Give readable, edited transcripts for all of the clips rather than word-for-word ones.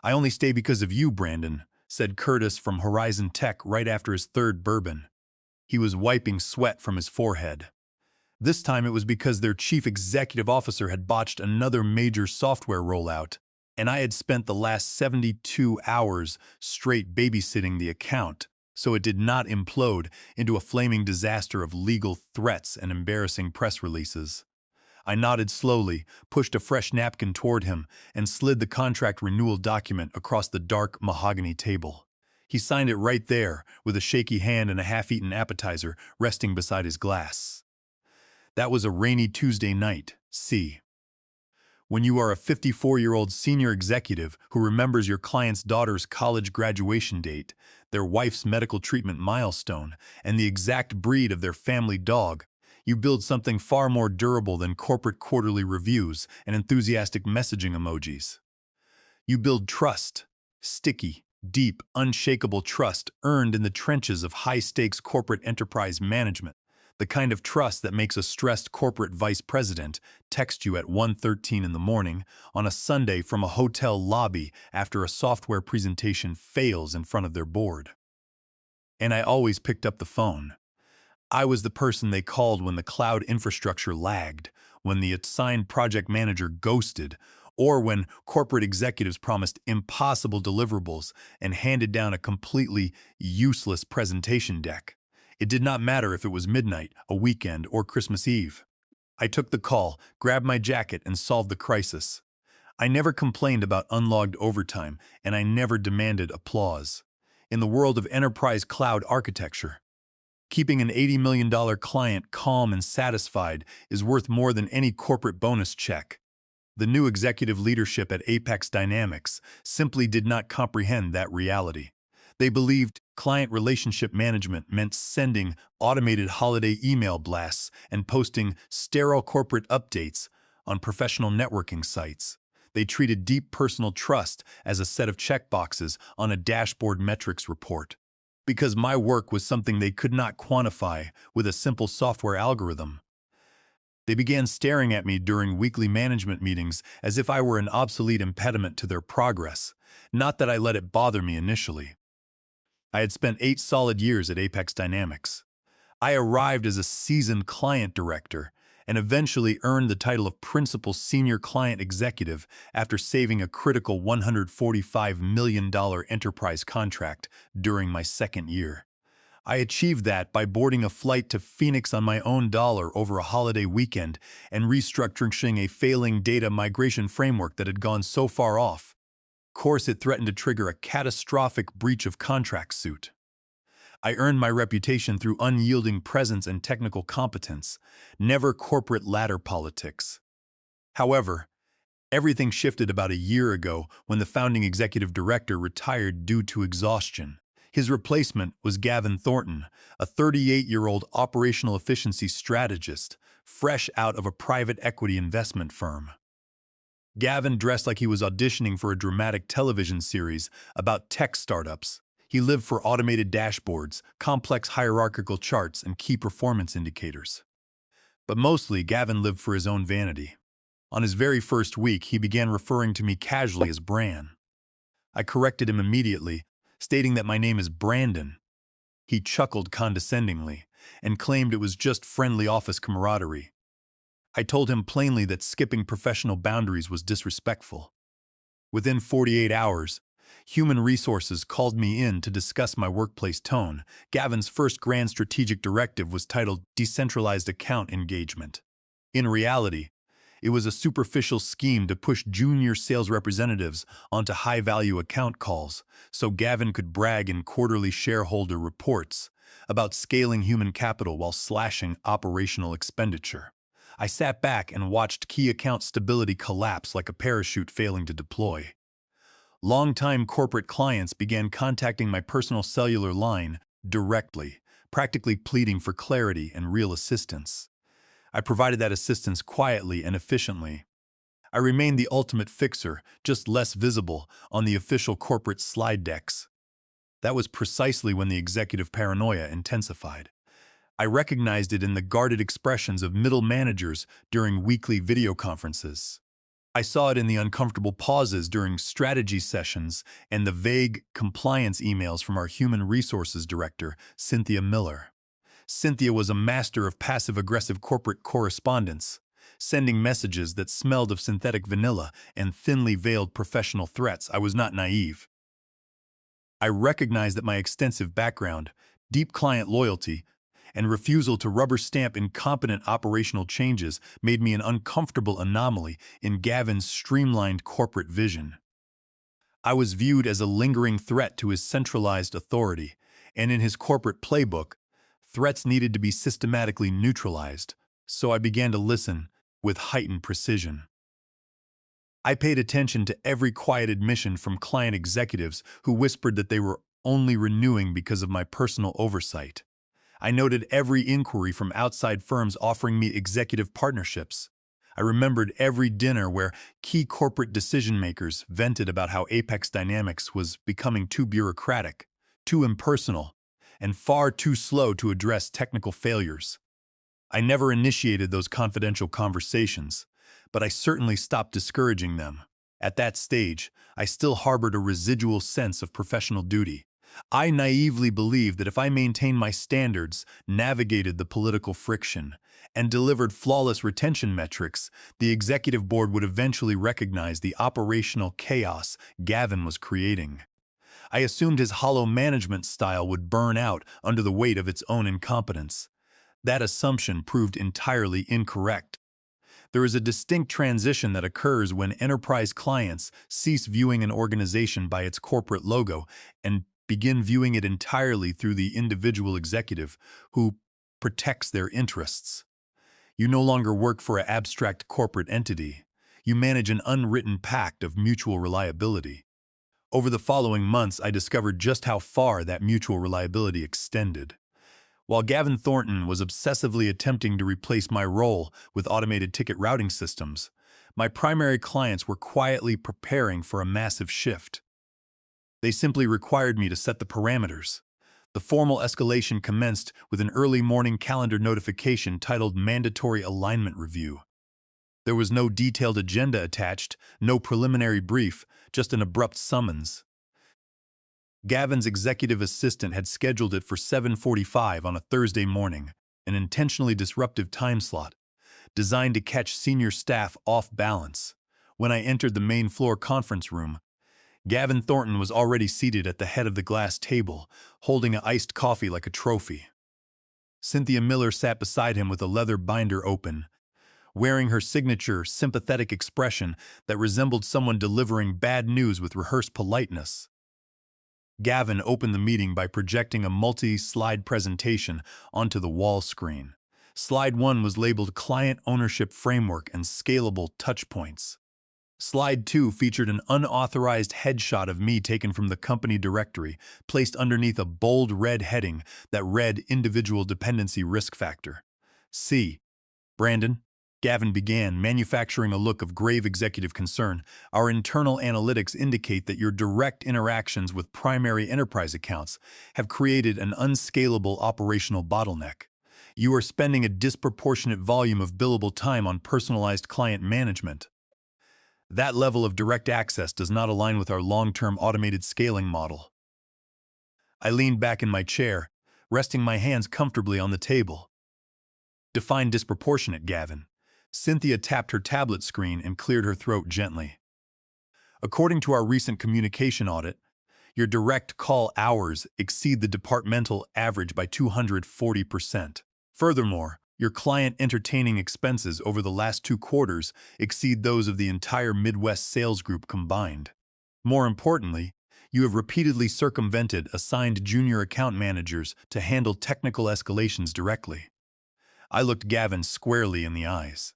"I only stay because of you, Brandon," said Curtis from Horizon Tech right after his third bourbon. He was wiping sweat from his forehead. This time it was because their chief executive officer had botched another major software rollout, and I had spent the last 72 hours straight babysitting the account, so it did not implode into a flaming disaster of legal threats and embarrassing press releases. I nodded slowly, pushed a fresh napkin toward him, and slid the contract renewal document across the dark mahogany table. He signed it right there, with a shaky hand and a half-eaten appetizer resting beside his glass. That was a rainy Tuesday night, see. When you are a 54-year-old senior executive who remembers your client's daughter's college graduation date, their wife's medical treatment milestone, and the exact breed of their family dog, you build something far more durable than corporate quarterly reviews and enthusiastic messaging emojis. You build trust, sticky, deep, unshakable trust earned in the trenches of high-stakes corporate enterprise management. The kind of trust that makes a stressed corporate vice president text you at 1:13 in the morning on a Sunday from a hotel lobby after a software presentation fails in front of their board. And I always picked up the phone. I was the person they called when the cloud infrastructure lagged, when the assigned project manager ghosted, or when corporate executives promised impossible deliverables and handed down a completely useless presentation deck. It did not matter if it was midnight, a weekend, or Christmas Eve. I took the call, grabbed my jacket, and solved the crisis. I never complained about unlogged overtime, and I never demanded applause. In the world of enterprise cloud architecture, keeping an $80 million client calm and satisfied is worth more than any corporate bonus check. The new executive leadership at Apex Dynamics simply did not comprehend that reality. They believed client relationship management meant sending automated holiday email blasts and posting sterile corporate updates on professional networking sites. They treated deep personal trust as a set of checkboxes on a dashboard metrics report. Because my work was something they could not quantify with a simple software algorithm, they began staring at me during weekly management meetings as if I were an obsolete impediment to their progress, not that I let it bother me initially. I had spent 8 solid years at Apex Dynamics. I arrived as a seasoned client director and eventually earned the title of principal senior client executive after saving a critical $145 million enterprise contract during my second year. I achieved that by boarding a flight to Phoenix on my own dollar over a holiday weekend and restructuring a failing data migration framework that had gone so far off course it threatened to trigger a catastrophic breach of contract suit. I earned my reputation through unyielding presence and technical competence, never corporate ladder politics. However, everything shifted about a year ago when the founding executive director retired due to exhaustion. His replacement was Gavin Thornton, a 38-year-old operational efficiency strategist, fresh out of a private equity investment firm. Gavin dressed like he was auditioning for a dramatic television series about tech startups. He lived for automated dashboards, complex hierarchical charts, and key performance indicators. But mostly, Gavin lived for his own vanity. On his very first week, he began referring to me casually as Bran. I corrected him immediately, stating that my name is Brandon. He chuckled condescendingly and claimed it was just friendly office camaraderie. I told him plainly that skipping professional boundaries was disrespectful. Within 48 hours, Human Resources called me in to discuss my workplace tone. Gavin's first grand strategic directive was titled Decentralized Account Engagement. In reality, it was a superficial scheme to push junior sales representatives onto high-value account calls so Gavin could brag in quarterly shareholder reports about scaling human capital while slashing operational expenditure. I sat back and watched key account stability collapse like a parachute failing to deploy. Longtime corporate clients began contacting my personal cellular line directly, practically pleading for clarity and real assistance. I provided that assistance quietly and efficiently. I remained the ultimate fixer, just less visible on the official corporate slide decks. That was precisely when the executive paranoia intensified. I recognized it in the guarded expressions of middle managers during weekly video conferences. I saw it in the uncomfortable pauses during strategy sessions and the vague compliance emails from our human resources director, Cynthia Miller. Cynthia was a master of passive-aggressive corporate correspondence, sending messages that smelled of synthetic vanilla and thinly veiled professional threats. I was not naive. I recognized that my extensive background, deep client loyalty, and refusal to rubber stamp incompetent operational changes made me an uncomfortable anomaly in Gavin's streamlined corporate vision. I was viewed as a lingering threat to his centralized authority, and in his corporate playbook, threats needed to be systematically neutralized, so I began to listen with heightened precision. I paid attention to every quiet admission from client executives who whispered that they were only renewing because of my personal oversight. I noted every inquiry from outside firms offering me executive partnerships. I remembered every dinner where key corporate decision-makers vented about how Apex Dynamics was becoming too bureaucratic, too impersonal, and far too slow to address technical failures. I never initiated those confidential conversations, but I certainly stopped discouraging them. At that stage, I still harbored a residual sense of professional duty. I naively believed that if I maintained my standards, navigated the political friction, and delivered flawless retention metrics, the executive board would eventually recognize the operational chaos Gavin was creating. I assumed his hollow management style would burn out under the weight of its own incompetence. That assumption proved entirely incorrect. There is a distinct transition that occurs when enterprise clients cease viewing an organization by its corporate logo and begin viewing it entirely through the individual executive who protects their interests. You no longer work for an abstract corporate entity. You manage an unwritten pact of mutual reliability. Over the following months, I discovered just how far that mutual reliability extended. While Gavin Thornton was obsessively attempting to replace my role with automated ticket routing systems, my primary clients were quietly preparing for a massive shift. They simply required me to set the parameters. The formal escalation commenced with an early morning calendar notification titled Mandatory Alignment Review. There was no detailed agenda attached, no preliminary brief, just an abrupt summons. Gavin's executive assistant had scheduled it for 7:45 on a Thursday morning, an intentionally disruptive time slot, designed to catch senior staff off balance. When I entered the main floor conference room, Gavin Thornton was already seated at the head of the glass table, holding an iced coffee like a trophy. Cynthia Miller sat beside him with a leather binder open, wearing her signature, sympathetic expression that resembled someone delivering bad news with rehearsed politeness. Gavin opened the meeting by projecting a multi-slide presentation onto the wall screen. Slide 1 was labeled Client Ownership Framework and Scalable Touchpoints. Slide 2 featured an unauthorized headshot of me taken from the company directory, placed underneath a bold red heading that read Individual Dependency Risk Factor. C. Brandon, Gavin began, manufacturing a look of grave executive concern. Our internal analytics indicate that your direct interactions with primary enterprise accounts have created an unscalable operational bottleneck. You are spending a disproportionate volume of billable time on personalized client management. That level of direct access does not align with our long-term automated scaling model. I leaned back in my chair, resting my hands comfortably on the table. Define disproportionate, Gavin. Cynthia tapped her tablet screen and cleared her throat gently. According to our recent communication audit, your direct call hours exceed the departmental average by 240%. Furthermore, your client entertaining expenses over the last 2 quarters exceed those of the entire Midwest sales group combined. More importantly, you have repeatedly circumvented assigned junior account managers to handle technical escalations directly. I looked Gavin squarely in the eyes.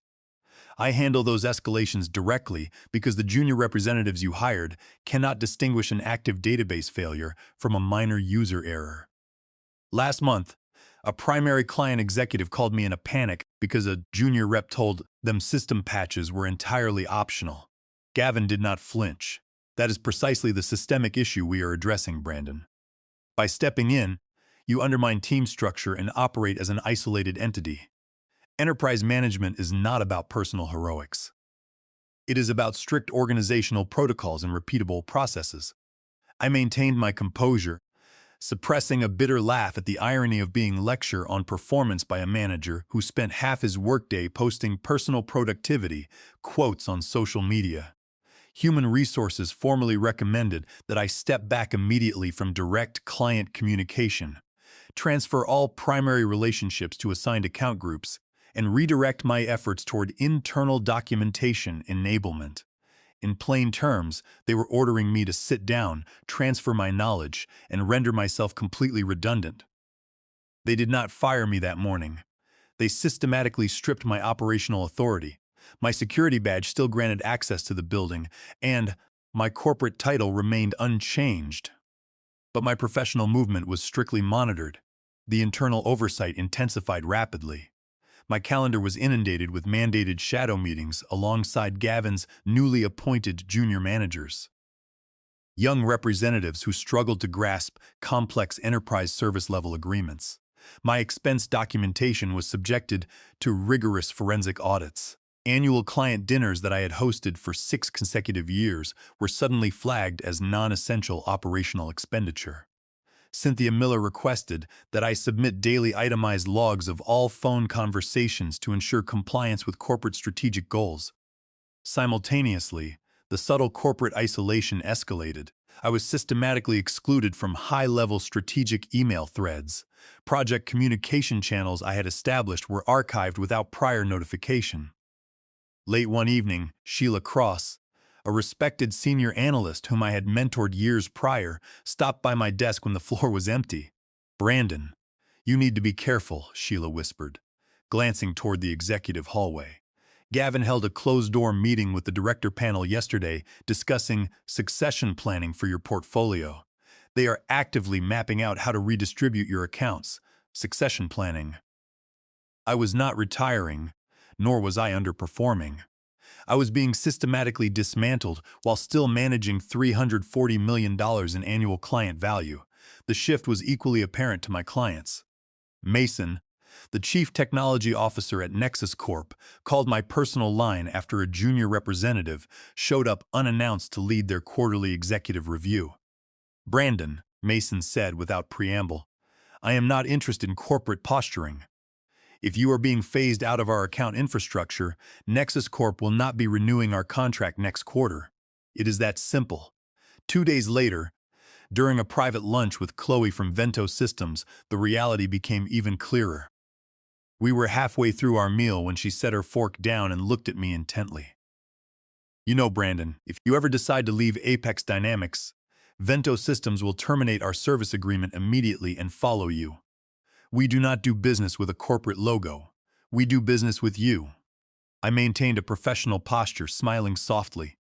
I handle those escalations directly because the junior representatives you hired cannot distinguish an active database failure from a minor user error. Last month, a primary client executive called me in a panic because a junior rep told them system patches were entirely optional. Gavin did not flinch. That is precisely the systemic issue we are addressing, Brandon. By stepping in, you undermine team structure and operate as an isolated entity. Enterprise management is not about personal heroics. It is about strict organizational protocols and repeatable processes. I maintained my composure, suppressing a bitter laugh at the irony of being lectured on performance by a manager who spent half his workday posting personal productivity quotes on social media. Human Resources formally recommended that I step back immediately from direct client communication, transfer all primary relationships to assigned account groups, and redirect my efforts toward internal documentation enablement. In plain terms, they were ordering me to sit down, transfer my knowledge, and render myself completely redundant. They did not fire me that morning. They systematically stripped my operational authority. My security badge still granted access to the building, and my corporate title remained unchanged. But my professional movement was strictly monitored. The internal oversight intensified rapidly. My calendar was inundated with mandated shadow meetings alongside Gavin's newly appointed junior managers. Young representatives who struggled to grasp complex enterprise service-level agreements. My expense documentation was subjected to rigorous forensic audits. Annual client dinners that I had hosted for 6 consecutive years were suddenly flagged as non-essential operational expenditure. Cynthia Miller requested that I submit daily itemized logs of all phone conversations to ensure compliance with corporate strategic goals. Simultaneously, the subtle corporate isolation escalated. I was systematically excluded from high-level strategic email threads. Project communication channels I had established were archived without prior notification. Late one evening, Sheila Cross, a respected senior analyst whom I had mentored years prior, stopped by my desk when the floor was empty. "Brandon, you need to be careful," Sheila whispered, glancing toward the executive hallway. "Gavin held a closed-door meeting with the director panel yesterday discussing succession planning for your portfolio. They are actively mapping out how to redistribute your accounts. Succession planning." I was not retiring, nor was I underperforming. I was being systematically dismantled while still managing $340 million in annual client value. The shift was equally apparent to my clients. Mason, the chief technology officer at Nexus Corp, called my personal line after a junior representative showed up unannounced to lead their quarterly executive review. "Brandon," Mason said without preamble, "I am not interested in corporate posturing. If you are being phased out of our account infrastructure, Nexus Corp will not be renewing our contract next quarter. It is that simple." 2 days later, during a private lunch with Chloe from Vento Systems, the reality became even clearer. We were halfway through our meal when she set her fork down and looked at me intently. "You know, Brandon, if you ever decide to leave Apex Dynamics, Vento Systems will terminate our service agreement immediately and follow you. We do not do business with a corporate logo. We do business with you." I maintained a professional posture, smiling softly.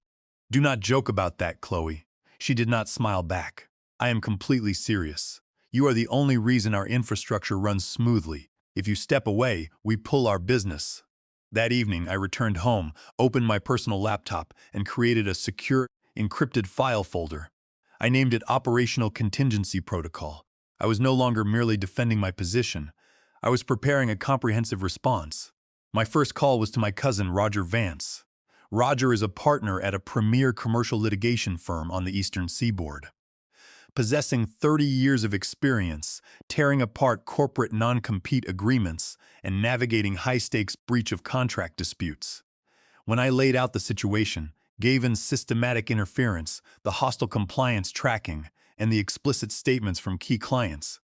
"Do not joke about that, Chloe." She did not smile back. "I am completely serious. You are the only reason our infrastructure runs smoothly. If you step away, we pull our business." That evening, I returned home, opened my personal laptop, and created a secure, encrypted file folder. I named it Operational Contingency Protocol. I was no longer merely defending my position. I was preparing a comprehensive response. My first call was to my cousin, Roger Vance. Roger is a partner at a premier commercial litigation firm on the Eastern Seaboard. Possessing 30 years of experience, tearing apart corporate non-compete agreements and navigating high-stakes breach of contract disputes. When I laid out the situation, Gavin's systematic interference, the hostile compliance tracking, and the explicit statements from key clients,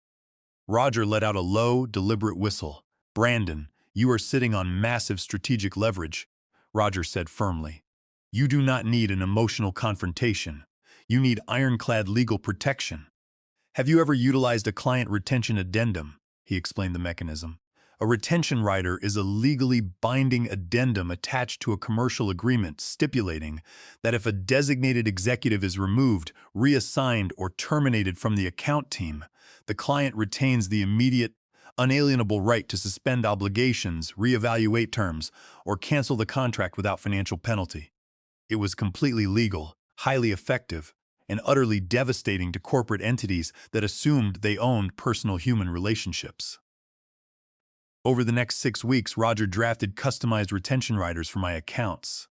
Roger let out a low, deliberate whistle. "Brandon, you are sitting on massive strategic leverage," Roger said firmly. "You do not need an emotional confrontation. You need ironclad legal protection." "Have you ever utilized a client retention addendum?" He explained the mechanism. A retention rider is a legally binding addendum attached to a commercial agreement stipulating that if a designated executive is removed, reassigned, or terminated from the account team, the client retains the immediate, unalienable right to suspend obligations, reevaluate terms, or cancel the contract without financial penalty. It was completely legal, highly effective, and utterly devastating to corporate entities that assumed they owned personal human relationships. Over the next 6 weeks, Roger drafted customized retention riders for my accounts.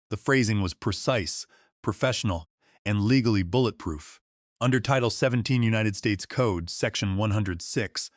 The phrasing was precise, professional, and legally bulletproof. Under Title 17 United States Code, Section 106,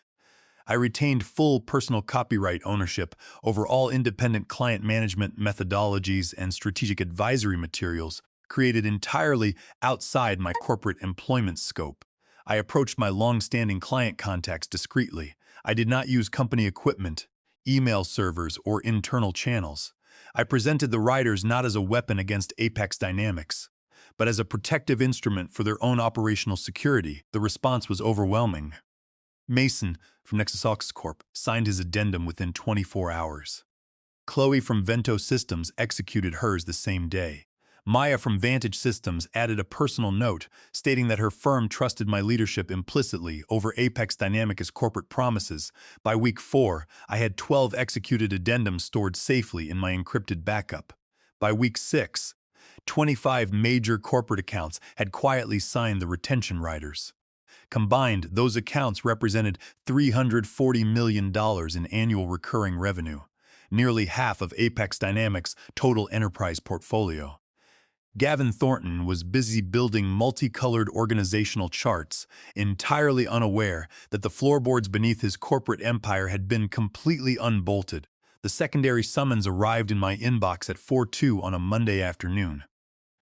I retained full personal copyright ownership over all independent client management methodologies and strategic advisory materials created entirely outside my corporate employment scope. I approached my long-standing client contacts discreetly. I did not use company equipment, email servers, or internal channels. I presented the writers not as a weapon against Apex Dynamics, but as a protective instrument for their own operational security. The response was overwhelming. Mason from Nexus Corp signed his addendum within 24 hours. Chloe from Vento Systems executed hers the same day. Maya from Vantage Systems added a personal note stating that her firm trusted my leadership implicitly over Apex Dynamics' corporate promises. By week 4, I had 12 executed addendums stored safely in my encrypted backup. By week 6, 25 major corporate accounts had quietly signed the retention riders. Combined, those accounts represented $340 million in annual recurring revenue, nearly half of Apex Dynamics' total enterprise portfolio. Gavin Thornton was busy building multicolored organizational charts, entirely unaware that the floorboards beneath his corporate empire had been completely unbolted. The secondary summons arrived in my inbox at 4:02 on a Monday afternoon.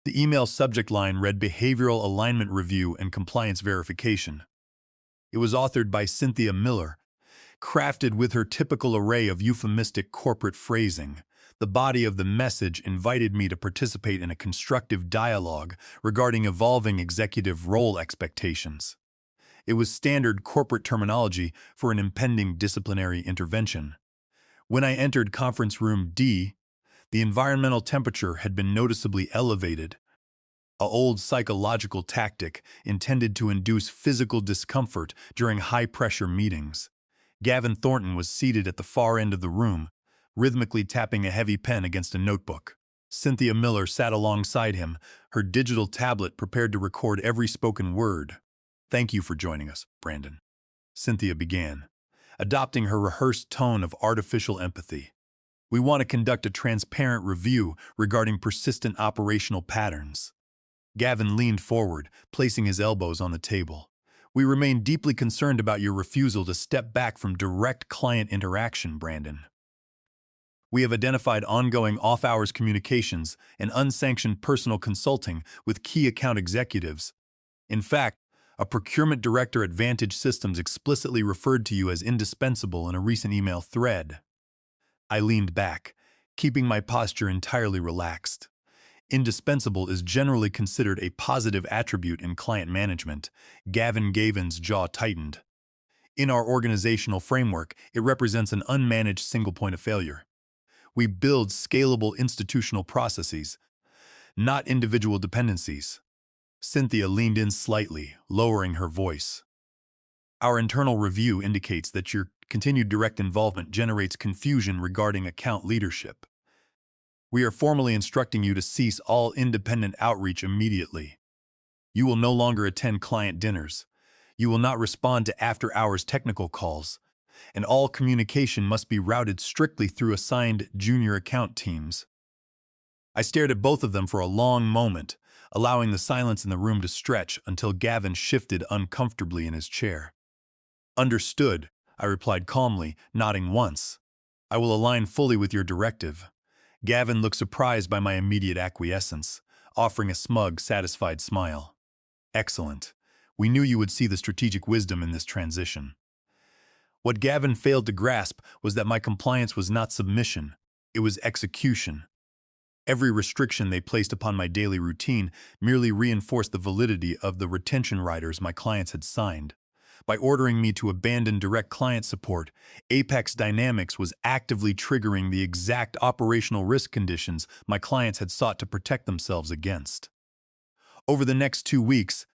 The email subject line read Behavioral Alignment Review and Compliance Verification. It was authored by Cynthia Miller, crafted with her typical array of euphemistic corporate phrasing. The body of the message invited me to participate in a constructive dialogue regarding evolving executive role expectations. It was standard corporate terminology for an impending disciplinary intervention. When I entered conference room D, the environmental temperature had been noticeably elevated, an old psychological tactic intended to induce physical discomfort during high-pressure meetings. Gavin Thornton was seated at the far end of the room, rhythmically tapping a heavy pen against a notebook. Cynthia Miller sat alongside him, her digital tablet prepared to record every spoken word. "Thank you for joining us, Brandon," Cynthia began, adopting her rehearsed tone of artificial empathy. "We want to conduct a transparent review regarding persistent operational patterns." Gavin leaned forward, placing his elbows on the table. "We remain deeply concerned about your refusal to step back from direct client interaction, Brandon. We have identified ongoing off-hours communications and unsanctioned personal consulting with key account executives. In fact, a procurement director at Vantage Systems explicitly referred to you as indispensable in a recent email thread." I leaned back, keeping my posture entirely relaxed. Indispensable is generally considered a positive attribute in client management. Gavin's jaw tightened. In our organizational framework, it represents an unmanaged single point of failure. We build scalable institutional processes, not individual dependencies. Cynthia leaned in slightly, lowering her voice. "Our internal review indicates that your continued direct involvement generates confusion regarding account leadership. We are formally instructing you to cease all independent outreach immediately. You will no longer attend client dinners. You will not respond to after-hours technical calls, and all communication must be routed strictly through assigned junior account teams." I stared at both of them for a long moment, allowing the silence in the room to stretch until Gavin shifted uncomfortably in his chair. "Understood," I replied calmly, nodding once. "I will align fully with your directive." Gavin looked surprised by my immediate acquiescence, offering a smug, satisfied smile. "Excellent. We knew you would see the strategic wisdom in this transition." What Gavin failed to grasp was that my compliance was not submission, it was execution. Every restriction they placed upon my daily routine merely reinforced the validity of the retention riders my clients had signed. By ordering me to abandon direct client support, Apex Dynamics was actively triggering the exact operational risk conditions my clients had sought to protect themselves against. Over the next 2 weeks,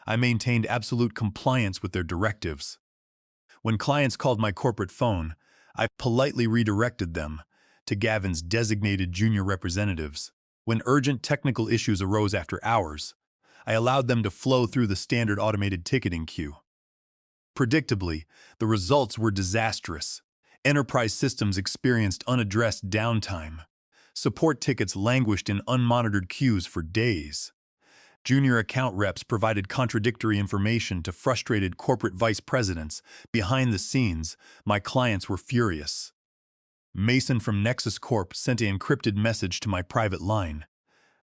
I maintained absolute compliance with their directives. When clients called my corporate phone, I politely redirected them to Gavin's designated junior representatives. When urgent technical issues arose after hours, I allowed them to flow through the standard automated ticketing queue. Predictably, the results were disastrous. Enterprise systems experienced unaddressed downtime. Support tickets languished in unmonitored queues for days. Junior account reps provided contradictory information to frustrated corporate vice presidents. Behind the scenes, my clients were furious. Mason from Nexus Corp sent an encrypted message to my private line.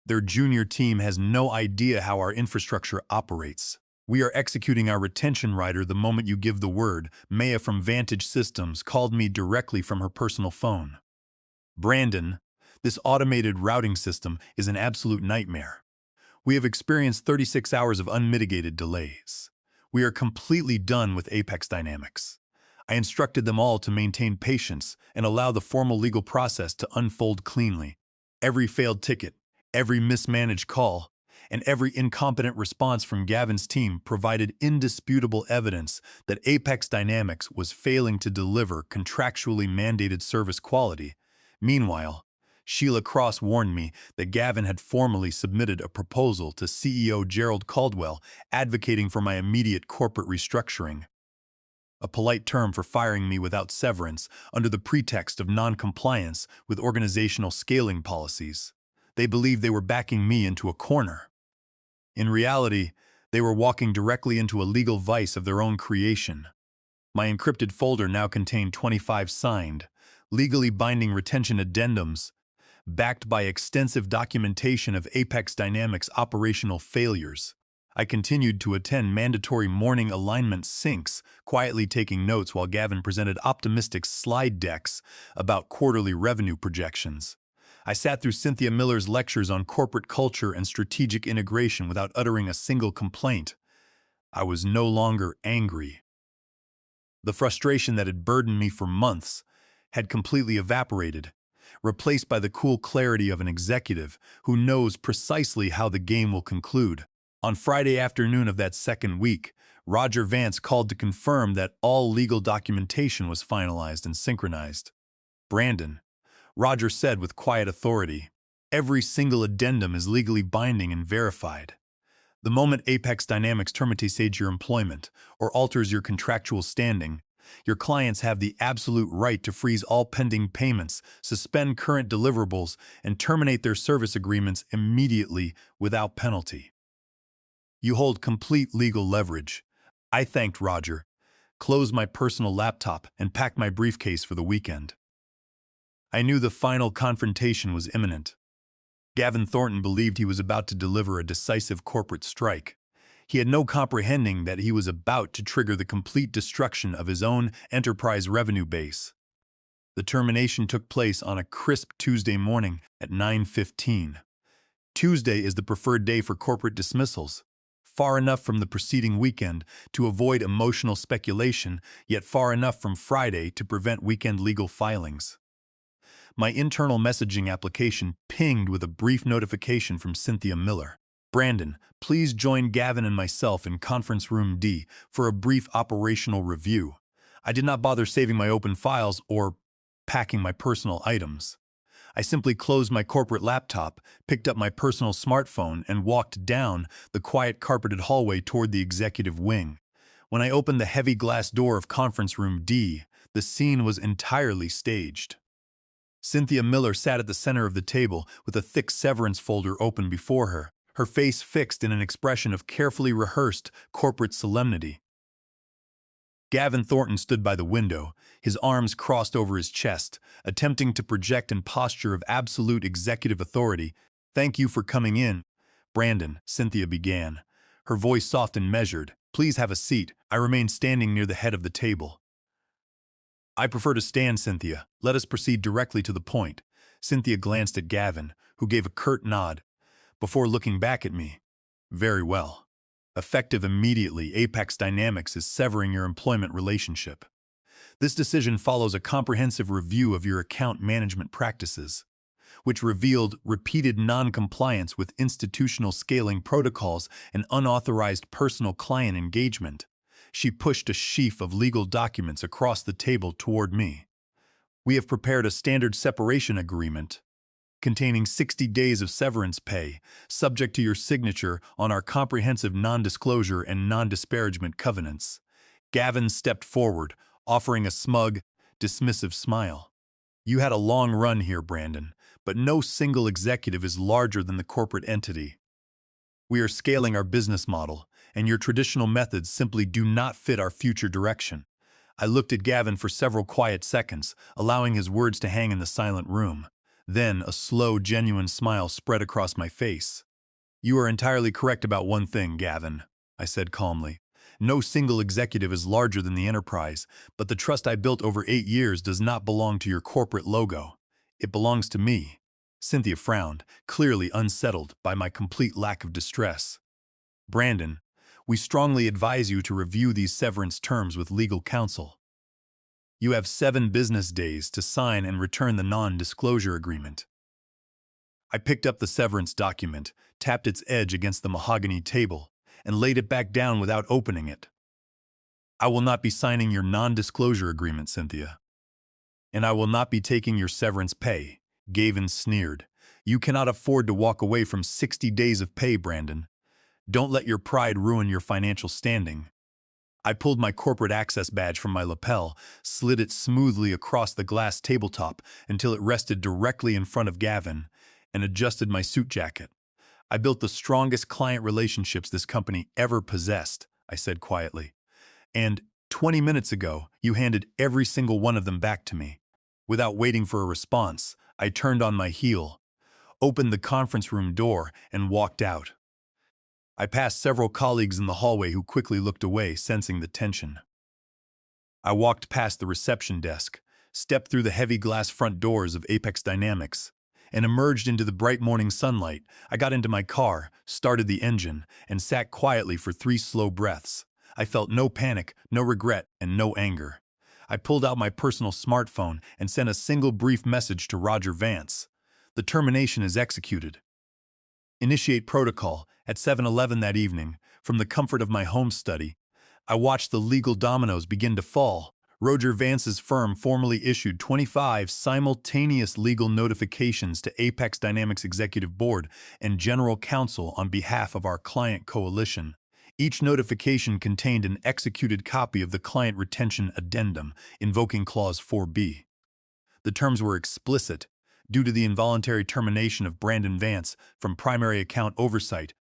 Their junior team has no idea how our infrastructure operates. We are executing our retention rider the moment you give the word. Maya from Vantage Systems called me directly from her personal phone. Brandon, this automated routing system is an absolute nightmare. We have experienced 36 hours of unmitigated delays. We are completely done with Apex Dynamics. I instructed them all to maintain patience and allow the formal legal process to unfold cleanly. Every failed ticket, every mismanaged call, and every incompetent response from Gavin's team provided indisputable evidence that Apex Dynamics was failing to deliver contractually mandated service quality. Meanwhile, Sheila Cross warned me that Gavin had formally submitted a proposal to CEO Gerald Caldwell advocating for my immediate corporate restructuring, a polite term for firing me without severance under the pretext of non-compliance with organizational scaling policies. They believed they were backing me into a corner. In reality, they were walking directly into a legal vice of their own creation. My encrypted folder now contained 25 signed, legally binding retention addendums, backed by extensive documentation of Apex Dynamics operational failures. I continued to attend mandatory morning alignment syncs, quietly taking notes while Gavin presented optimistic slide decks about quarterly revenue projections. I sat through Cynthia Miller's lectures on corporate culture and strategic integration without uttering a single complaint. I was no longer angry. The frustration that had burdened me for months had completely evaporated, replaced by the cool clarity of an executive who knows precisely how the game will conclude. On Friday afternoon of that second week, Roger Vance called to confirm that all legal documentation was finalized and synchronized. Brandon, Roger said with quiet authority, every single addendum is legally binding and verified. The moment Apex Dynamics terminates your employment or alters your contractual standing, your clients have the absolute right to freeze all pending payments, suspend current deliverables, and terminate their service agreements immediately without penalty. You hold complete legal leverage. I thanked Roger, closed my personal laptop, and packed my briefcase for the weekend. I knew the final confrontation was imminent. Gavin Thornton believed he was about to deliver a decisive corporate strike. He had no comprehending that he was about to trigger the complete destruction of his own enterprise revenue base. The termination took place on a crisp Tuesday morning at 9:15. Tuesday is the preferred day for corporate dismissals, far enough from the preceding weekend to avoid emotional speculation, yet far enough from Friday to prevent weekend legal filings. My internal messaging application pinged with a brief notification from Cynthia Miller. Brandon, please join Gavin and myself in Conference Room D for a brief operational review. I did not bother saving my open files or packing my personal items. I simply closed my corporate laptop, picked up my personal smartphone, and walked down the quiet carpeted hallway toward the executive wing. When I opened the heavy glass door of Conference Room D, the scene was entirely staged. Cynthia Miller sat at the center of the table with a thick severance folder open before her, her face fixed in an expression of carefully rehearsed corporate solemnity. Gavin Thornton stood by the window, his arms crossed over his chest, attempting to project an posture of absolute executive authority. "Thank you for coming in, Brandon," Cynthia began, her voice soft and measured. "Please have a seat." I remained standing near the head of the table. "I prefer to stand, Cynthia. Let us proceed directly to the point." Cynthia glanced at Gavin, who gave a curt nod, before looking back at me. "Very well. Effective immediately, Apex Dynamics is severing your employment relationship. This decision follows a comprehensive review of your account management practices, which revealed repeated non-compliance with institutional scaling protocols and unauthorized personal client engagement." She pushed a sheaf of legal documents across the table toward me. "We have prepared a standard separation agreement containing 60 days of severance pay, subject to your signature on our comprehensive non-disclosure and non-disparagement covenants." Gavin stepped forward, offering a smug, dismissive smile. "You had a long run here, Brandon, but no single executive is larger than the corporate entity. We are scaling our business model, and your traditional methods simply do not fit our future direction. I looked at Gavin for several quiet seconds, allowing his words to hang in the silent room. Then a slow, genuine smile spread across my face. "You are entirely correct about one thing, Gavin," I said calmly. "No single executive is larger than the enterprise, but the trust I built over 8 years does not belong to your corporate logo. It belongs to me." Cynthia frowned, clearly unsettled by my complete lack of distress. "Brandon, we strongly advise you to review these severance terms with legal counsel. You have 7 business days to sign and return the non-disclosure agreement." I picked up the severance document, tapped its edge against the mahogany table, and laid it back down without opening it. "I will not be signing your non-disclosure agreement, Cynthia. And I will not be taking your severance pay," Gavin sneered. "You cannot afford to walk away from 60 days of pay, Brandon. Don't let your pride ruin your financial standing." I pulled my corporate access badge from my lapel, slid it smoothly across the glass tabletop until it rested directly in front of Gavin, and adjusted my suit jacket. "I built the strongest client relationships this company ever possessed," I said quietly. "And 20 minutes ago, you handed every single one of them back to me." Without waiting for a response, I turned on my heel, opened the conference room door, and walked out. I passed several colleagues in the hallway who quickly looked away, sensing the tension. I walked past the reception desk, stepped through the heavy glass front doors of Apex Dynamics, and emerged into the bright morning sunlight. I got into my car, started the engine, and sat quietly for 3 slow breaths. I felt no panic, no regret, and no anger. I pulled out my personal smartphone and sent a single brief message to Roger Vance. "The termination is executed. Initiate protocol." At 7:11 that evening, from the comfort of my home study, I watched the legal dominoes begin to fall. Roger Vance's firm formally issued 25 simultaneous legal notifications to Apex Dynamics Executive Board and General Counsel on behalf of our client coalition. Each notification contained an executed copy of the client retention addendum, invoking Clause 4B. The terms were explicit. Due to the involuntary termination of Brandon Vance from primary account oversight,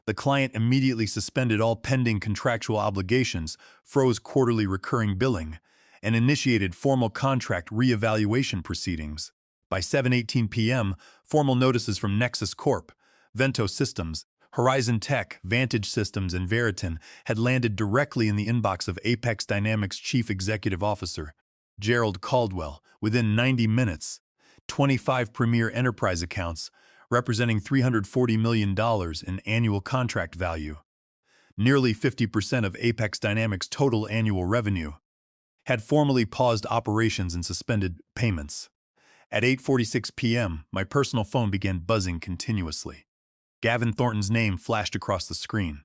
the client immediately suspended all pending contractual obligations, froze quarterly recurring billing, and initiated formal contract re-evaluation proceedings. By 7:18 p.m., formal notices from Nexus Corp, Vento Systems, Horizon Tech, Vantage Systems, and Veriton had landed directly in the inbox of Apex Dynamics Chief Executive Officer, Gerald Caldwell, within 90 minutes. 25 premier enterprise accounts, representing $340 million in annual contract value, nearly 50% of Apex Dynamics' total annual revenue, had formally paused operations and suspended payments. At 8:46 p.m., my personal phone began buzzing continuously. Gavin Thornton's name flashed across the screen.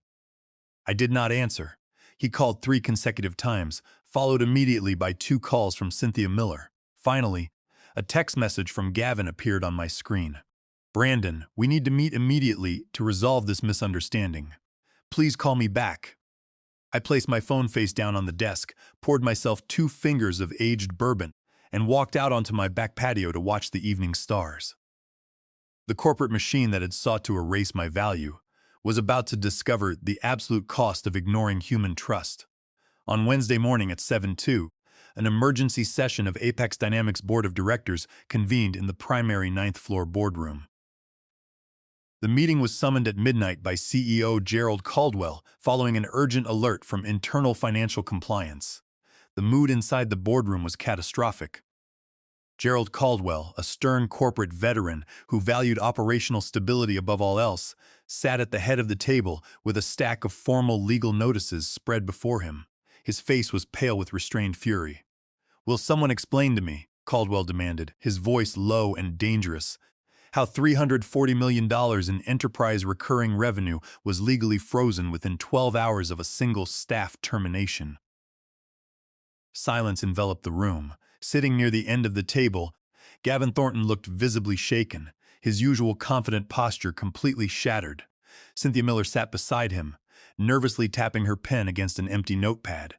I did not answer. He called 3 consecutive times, followed immediately by 2 calls from Cynthia Miller. Finally, a text message from Gavin appeared on my screen. "Brandon, we need to meet immediately to resolve this misunderstanding. Please call me back." I placed my phone face down on the desk, poured myself 2 fingers of aged bourbon, and walked out onto my back patio to watch the evening stars. The corporate machine that had sought to erase my value was about to discover the absolute cost of ignoring human trust. On Wednesday morning at 7:02, an emergency session of Apex Dynamics Board of Directors convened in the primary 9th floor boardroom. The meeting was summoned at midnight by CEO Gerald Caldwell following an urgent alert from internal financial compliance. The mood inside the boardroom was catastrophic. Gerald Caldwell, a stern corporate veteran who valued operational stability above all else, sat at the head of the table with a stack of formal legal notices spread before him. His face was pale with restrained fury. "Will someone explain to me," Caldwell demanded, his voice low and dangerous, "how $340 million in enterprise recurring revenue was legally frozen within 12 hours of a single staff termination?" Silence enveloped the room. Sitting near the end of the table, Gavin Thornton looked visibly shaken, his usual confident posture completely shattered. Cynthia Miller sat beside him, nervously tapping her pen against an empty notepad.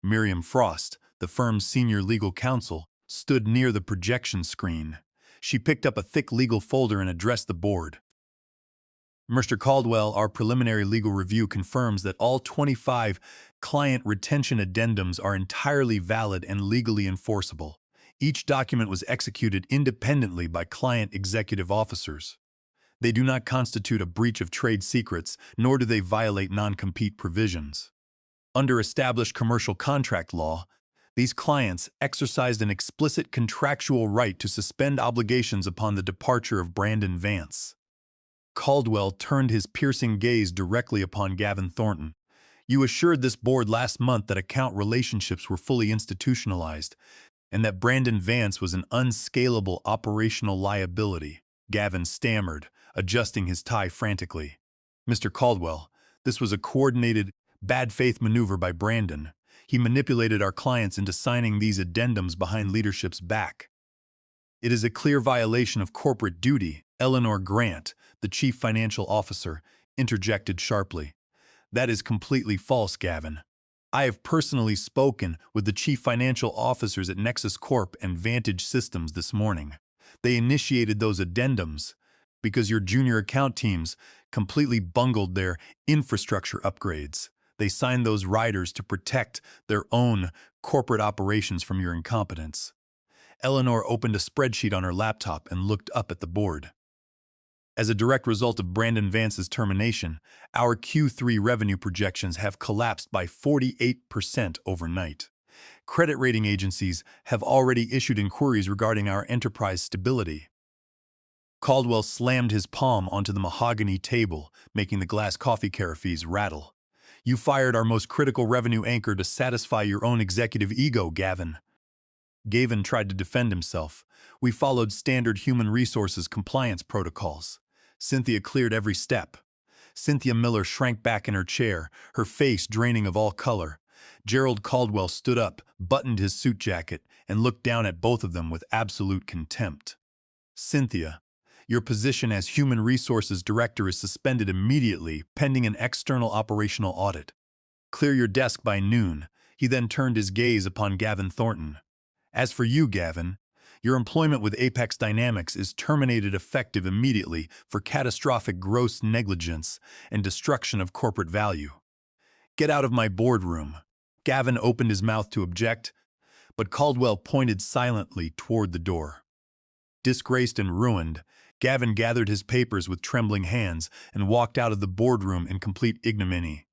Miriam Frost, the firm's senior legal counsel, stood near the projection screen. She picked up a thick legal folder and addressed the board. Mr. Caldwell, our preliminary legal review confirms that all 25 client retention addendums are entirely valid and legally enforceable. Each document was executed independently by client executive officers. They do not constitute a breach of trade secrets, nor do they violate non-compete provisions. Under established commercial contract law, these clients exercised an explicit contractual right to suspend obligations upon the departure of Brandon Vance. Caldwell turned his piercing gaze directly upon Gavin Thornton. You assured this board last month that account relationships were fully institutionalized and that Brandon Vance was an unscalable operational liability. Gavin stammered, adjusting his tie frantically. Mr. Caldwell, this was a coordinated, bad faith maneuver by Brandon. He manipulated our clients into signing these addendums behind leadership's back. It is a clear violation of corporate duty, Eleanor Grant, the chief financial officer, interjected sharply. That is completely false, Gavin. I have personally spoken with the chief financial officers at Nexus Corp and Vantage Systems this morning. They initiated those addendums because your junior account teams completely bungled their infrastructure upgrades. They signed those riders to protect their own corporate operations from your incompetence. Eleanor opened a spreadsheet on her laptop and looked up at the board. As a direct result of Brandon Vance's termination, our Q3 revenue projections have collapsed by 48% overnight. Credit rating agencies have already issued inquiries regarding our enterprise stability. Caldwell slammed his palm onto the mahogany table, making the glass coffee carafes rattle. You fired our most critical revenue anchor to satisfy your own executive ego, Gavin. Gavin tried to defend himself. We followed standard human resources compliance protocols. Cynthia cleared every step. Cynthia Miller shrank back in her chair, her face draining of all color. Gerald Caldwell stood up, buttoned his suit jacket, and looked down at both of them with absolute contempt. Cynthia, your position as Human Resources Director is suspended immediately, pending an external operational audit. Clear your desk by noon. He then turned his gaze upon Gavin Thornton. As for you, Gavin, your employment with Apex Dynamics is terminated effective immediately for catastrophic gross negligence and destruction of corporate value. Get out of my boardroom. Gavin opened his mouth to object, but Caldwell pointed silently toward the door. Disgraced and ruined, Gavin gathered his papers with trembling hands and walked out of the boardroom in complete ignominy.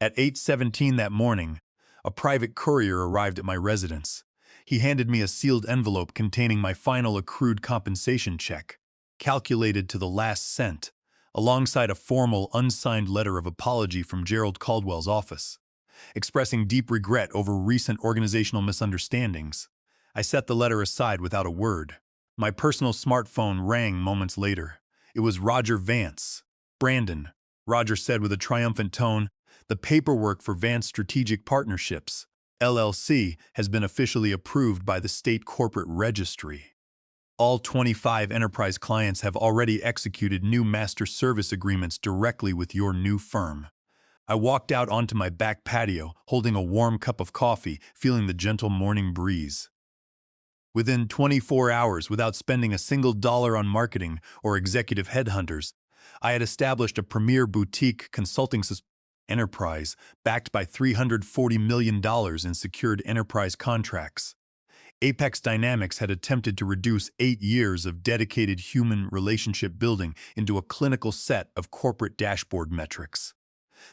At 8:17 that morning, a private courier arrived at my residence. He handed me a sealed envelope containing my final accrued compensation check, calculated to the last cent, alongside a formal, unsigned letter of apology from Gerald Caldwell's office, expressing deep regret over recent organizational misunderstandings. I set the letter aside without a word. My personal smartphone rang moments later. It was Roger Vance. Brandon, Roger said with a triumphant tone, the paperwork for Vance Strategic Partnerships, LLC, has been officially approved by the State Corporate Registry. All 25 enterprise clients have already executed new master service agreements directly with your new firm. I walked out onto my back patio, holding a warm cup of coffee, feeling the gentle morning breeze. Within 24 hours, without spending a single dollar on marketing or executive headhunters, I had established a premier boutique consulting enterprise backed by $340 million in secured enterprise contracts. Apex Dynamics had attempted to reduce 8 years of dedicated human relationship building into a clinical set of corporate dashboard metrics.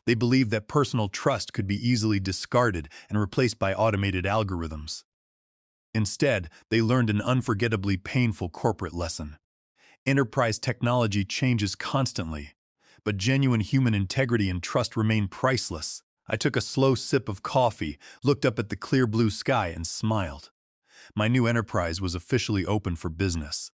They believed that personal trust could be easily discarded and replaced by automated algorithms. Instead, they learned an unforgettably painful corporate lesson. Enterprise technology changes constantly, but genuine human integrity and trust remain priceless. I took a slow sip of coffee, looked up at the clear blue sky, and smiled. My new enterprise was officially open for business.